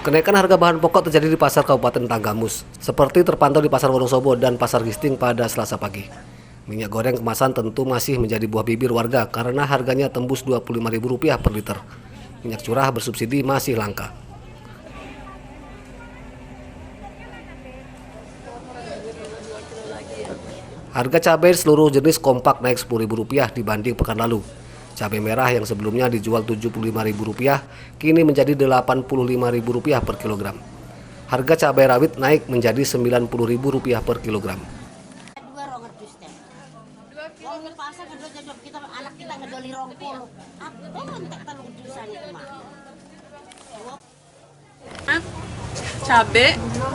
Kenaikan harga bahan pokok terjadi di pasar Kabupaten Tanggamus, seperti terpantau di Pasar Wonosobo dan Pasar Gisting pada Selasa pagi. Minyak goreng kemasan tentu masih menjadi buah bibir warga karena harganya tembus Rp25.000 per liter. Minyak curah bersubsidi masih langka. Harga cabai seluruh jenis kompak naik Rp10.000 dibanding pekan lalu. Cabai merah yang sebelumnya dijual Rp75.000 kini menjadi Rp85.000 per kilogram. Harga cabai rawit naik menjadi Rp90.000 per kilogram.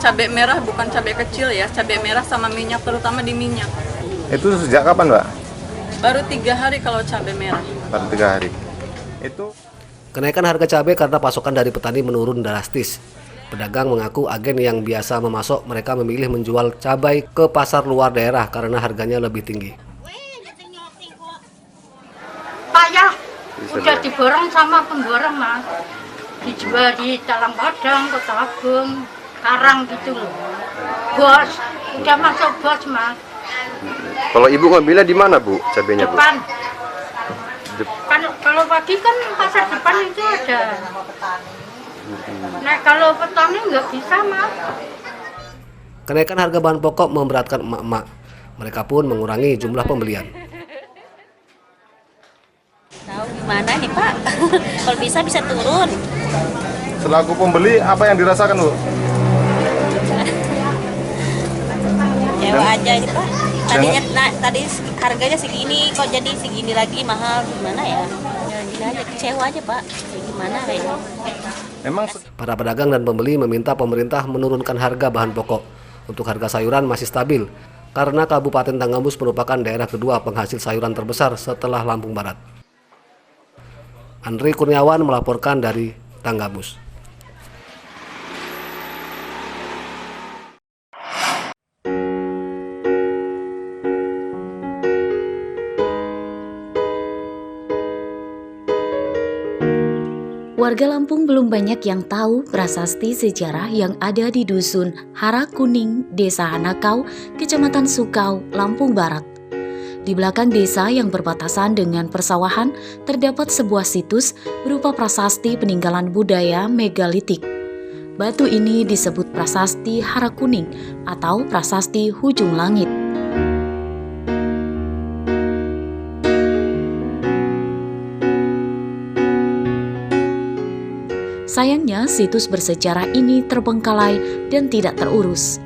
Cabai merah bukan cabai kecil ya, cabai merah sama minyak, terutama di minyak. Itu sejak kapan, Mbak? Baru 3 hari kalau cabai merah. Baru 3 hari. Itu Kenaikan harga cabai karena pasokan dari petani menurun drastis. Pedagang mengaku agen yang biasa memasok mereka memilih menjual cabai ke pasar luar daerah karena harganya lebih tinggi. Payah, udah diborong sama pemborong mas, dijual di Talang Padang, Kota Agung, Karang gitu loh. Bos, udah masuk bos mas. kalau Ibu ngambilnya di mana, Bu? Cabainya, Bu? Depan. Kalau pagi kan pasar depan itu ada. Nah kalau petani nggak bisa mas. Kenaikan harga bahan pokok memberatkan emak-emak. Mereka pun mengurangi jumlah pembelian. Tahu gimana nih Pak? Kalau bisa turun. Selaku pembeli, apa yang dirasakan, Bu? Kecewa aja ini Pak. Tadi harganya segini, kok jadi segini lagi mahal, gimana ya? Ya gini aja, kecewa aja Pak. Gimana kayaknya? Memang Para pedagang dan pembeli meminta pemerintah menurunkan harga bahan pokok. Untuk harga sayuran masih stabil, karena Kabupaten Tanggamus merupakan daerah kedua penghasil sayuran terbesar setelah Lampung Barat. Andri Kurniawan melaporkan dari Tanggamus. Warga Lampung belum banyak yang tahu prasasti sejarah yang ada di Dusun Harakuning, Desa Hanakau, Kecamatan Sukau, Lampung Barat. Di belakang desa yang berbatasan dengan persawahan terdapat sebuah situs berupa prasasti peninggalan budaya megalitik. Batu ini disebut prasasti Harakuning atau prasasti Hujung Langit. Sayangnya, situs bersejarah ini terbengkalai dan tidak terurus.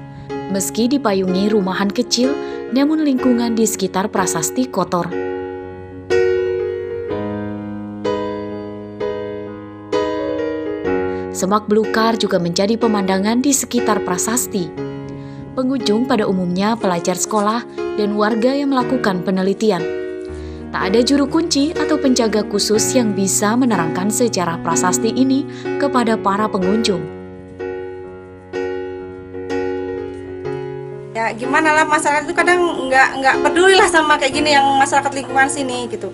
Meski dipayungi rumahan kecil, namun lingkungan di sekitar prasasti kotor. Semak belukar juga menjadi pemandangan di sekitar prasasti. Pengunjung pada umumnya pelajar sekolah dan warga yang melakukan penelitian. Tak ada juru kunci atau penjaga khusus yang bisa menerangkan sejarah prasasti ini kepada para pengunjung. Ya gimana lah, masyarakat itu kadang nggak peduli lah sama kayak gini yang masyarakat lingkungan sini gitu.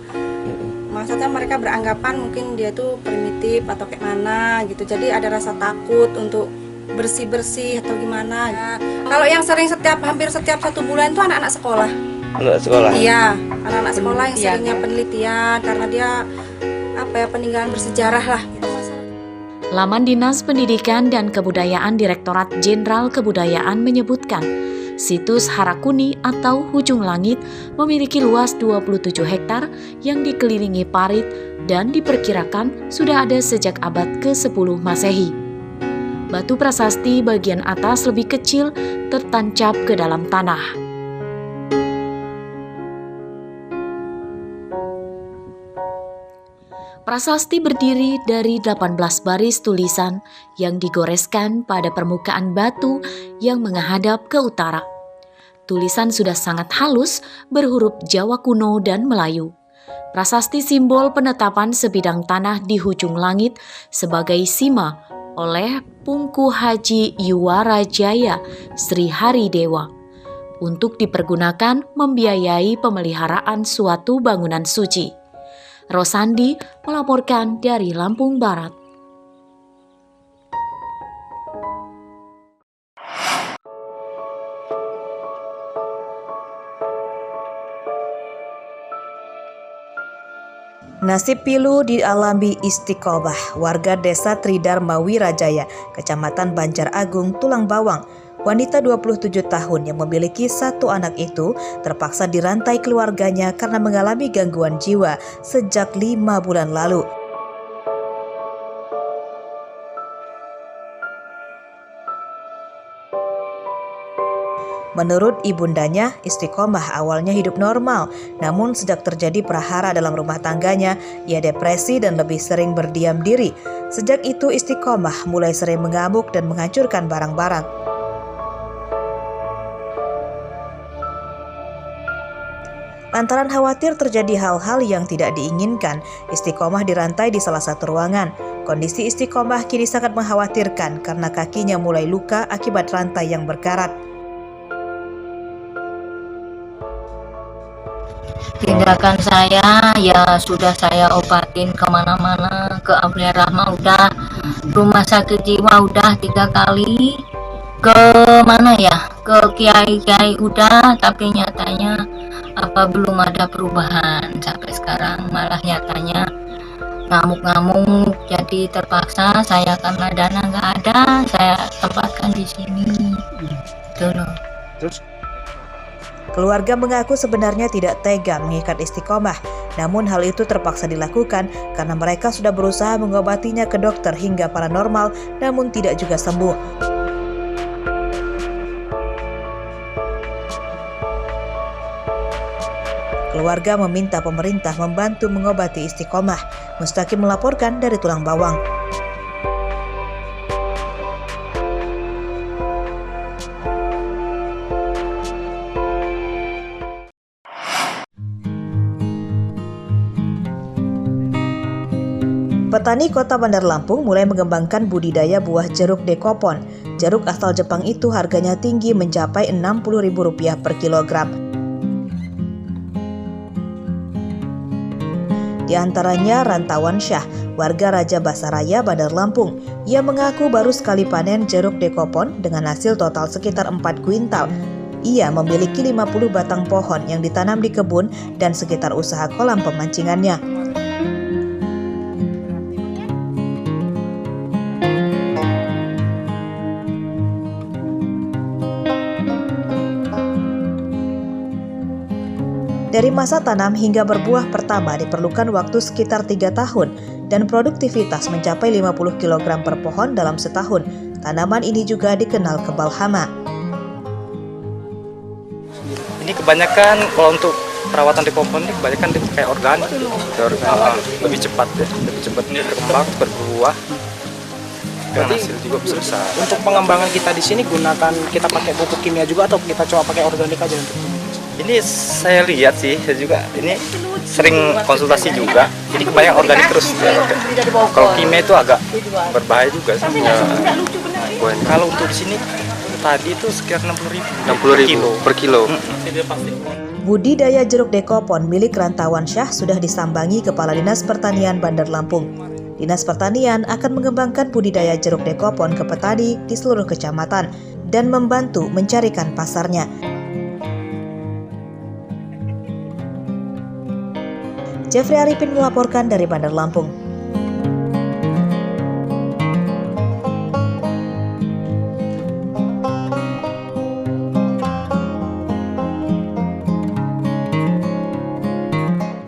Maksudnya mereka beranggapan mungkin dia tuh primitif atau kayak mana gitu. Jadi ada rasa takut untuk bersih-bersih atau gimana. Ya, kalau yang sering hampir setiap 1 bulan itu anak-anak sekolah. anak sekolah. Iya, anak-anak sekolah yang seringnya penelitian karena dia peninggalan bersejarah lah. Gitu. Laman Dinas Pendidikan dan Kebudayaan Direktorat Jenderal Kebudayaan menyebutkan, situs Harakuni atau Hujung Langit memiliki luas 27 hektar yang dikelilingi parit dan diperkirakan sudah ada sejak abad ke-10 Masehi. Batu prasasti bagian atas lebih kecil tertancap ke dalam tanah. Prasasti berdiri dari 18 baris tulisan yang digoreskan pada permukaan batu yang menghadap ke utara. Tulisan sudah sangat halus berhuruf Jawa kuno dan Melayu. Prasasti simbol penetapan sebidang tanah di Hujung Langit sebagai Sima oleh Pungku Haji Yuwarajaya Sri Hari Dewa untuk dipergunakan membiayai pemeliharaan suatu bangunan suci. Rosandi melaporkan dari Lampung Barat. Nasib pilu dialami Istiqomah, warga desa Tridharma Wirajaya, Kecamatan Banjar Agung, Tulang Bawang. Wanita 27 tahun yang memiliki 1 anak itu terpaksa dirantai keluarganya karena mengalami gangguan jiwa sejak 5 bulan lalu. Menurut ibundanya, Istiqomah awalnya hidup normal, namun sejak terjadi prahara dalam rumah tangganya, ia depresi dan lebih sering berdiam diri. Sejak itu Istiqomah mulai sering mengamuk dan menghancurkan barang-barang. Lantaran khawatir terjadi hal-hal yang tidak diinginkan, Istiqomah dirantai di salah satu ruangan. Kondisi Istiqomah kini sangat mengkhawatirkan karena kakinya mulai luka akibat rantai yang berkarat. Tindakan saya ya sudah saya obatin kemana-mana, ke Aulia Rahma udah, rumah sakit jiwa udah 3 kali, ke mana ya, ke kiai-kiai udah, tapi nyatanya belum ada perubahan sampai sekarang, malah nyatanya ngamuk-ngamuk. Jadi terpaksa saya karena dana nggak ada, saya tempatkan di sini. Gitu loh. Terus Keluarga mengaku sebenarnya tidak tega mengikat Istiqomah, namun hal itu terpaksa dilakukan karena mereka sudah berusaha mengobatinya ke dokter hingga paranormal, namun tidak juga sembuh. Keluarga meminta pemerintah membantu mengobati Istiqomah. Mustaqim melaporkan dari Tulang Bawang. Petani kota Bandar Lampung mulai mengembangkan budidaya buah jeruk dekopon. Jeruk asal Jepang itu harganya tinggi mencapai Rp60.000 per kilogram. Di antaranya Rantawan Syah, warga Raja Basaraya, Bandar Lampung. Ia mengaku baru sekali panen jeruk dekopon dengan hasil total sekitar 4 kuintal. Ia memiliki 50 batang pohon yang ditanam di kebun dan sekitar usaha kolam pemancingannya. Dari masa tanam hingga berbuah pertama diperlukan waktu sekitar 3 tahun dan produktivitas mencapai 50 kg per pohon dalam setahun. Tanaman ini juga dikenal kebal hama. Ini kebanyakan kalau untuk perawatan dekopon ini kebanyakan kayak organik, lebih cepat ya, lebih cepat berkembang, berbuah. Dan hasil juga besar. Untuk pengembangan kita di sini kita pakai pupuk kimia juga atau kita coba pakai organik aja untuk ini? Saya lihat sih, saya juga ini sering konsultasi juga. Jadi kebanyakan organik terus. Kalau kimia itu agak berbahaya juga sih. Kalau untuk di sini tadi itu sekitar 60.000 per kilo. Budidaya jeruk dekopon milik Rantawan Syah sudah disambangi Kepala Dinas Pertanian Bandar Lampung. Dinas Pertanian akan mengembangkan budidaya jeruk dekopon ke petani di seluruh kecamatan dan membantu mencarikan pasarnya. Jeffrey Arifin melaporkan dari Bandar Lampung.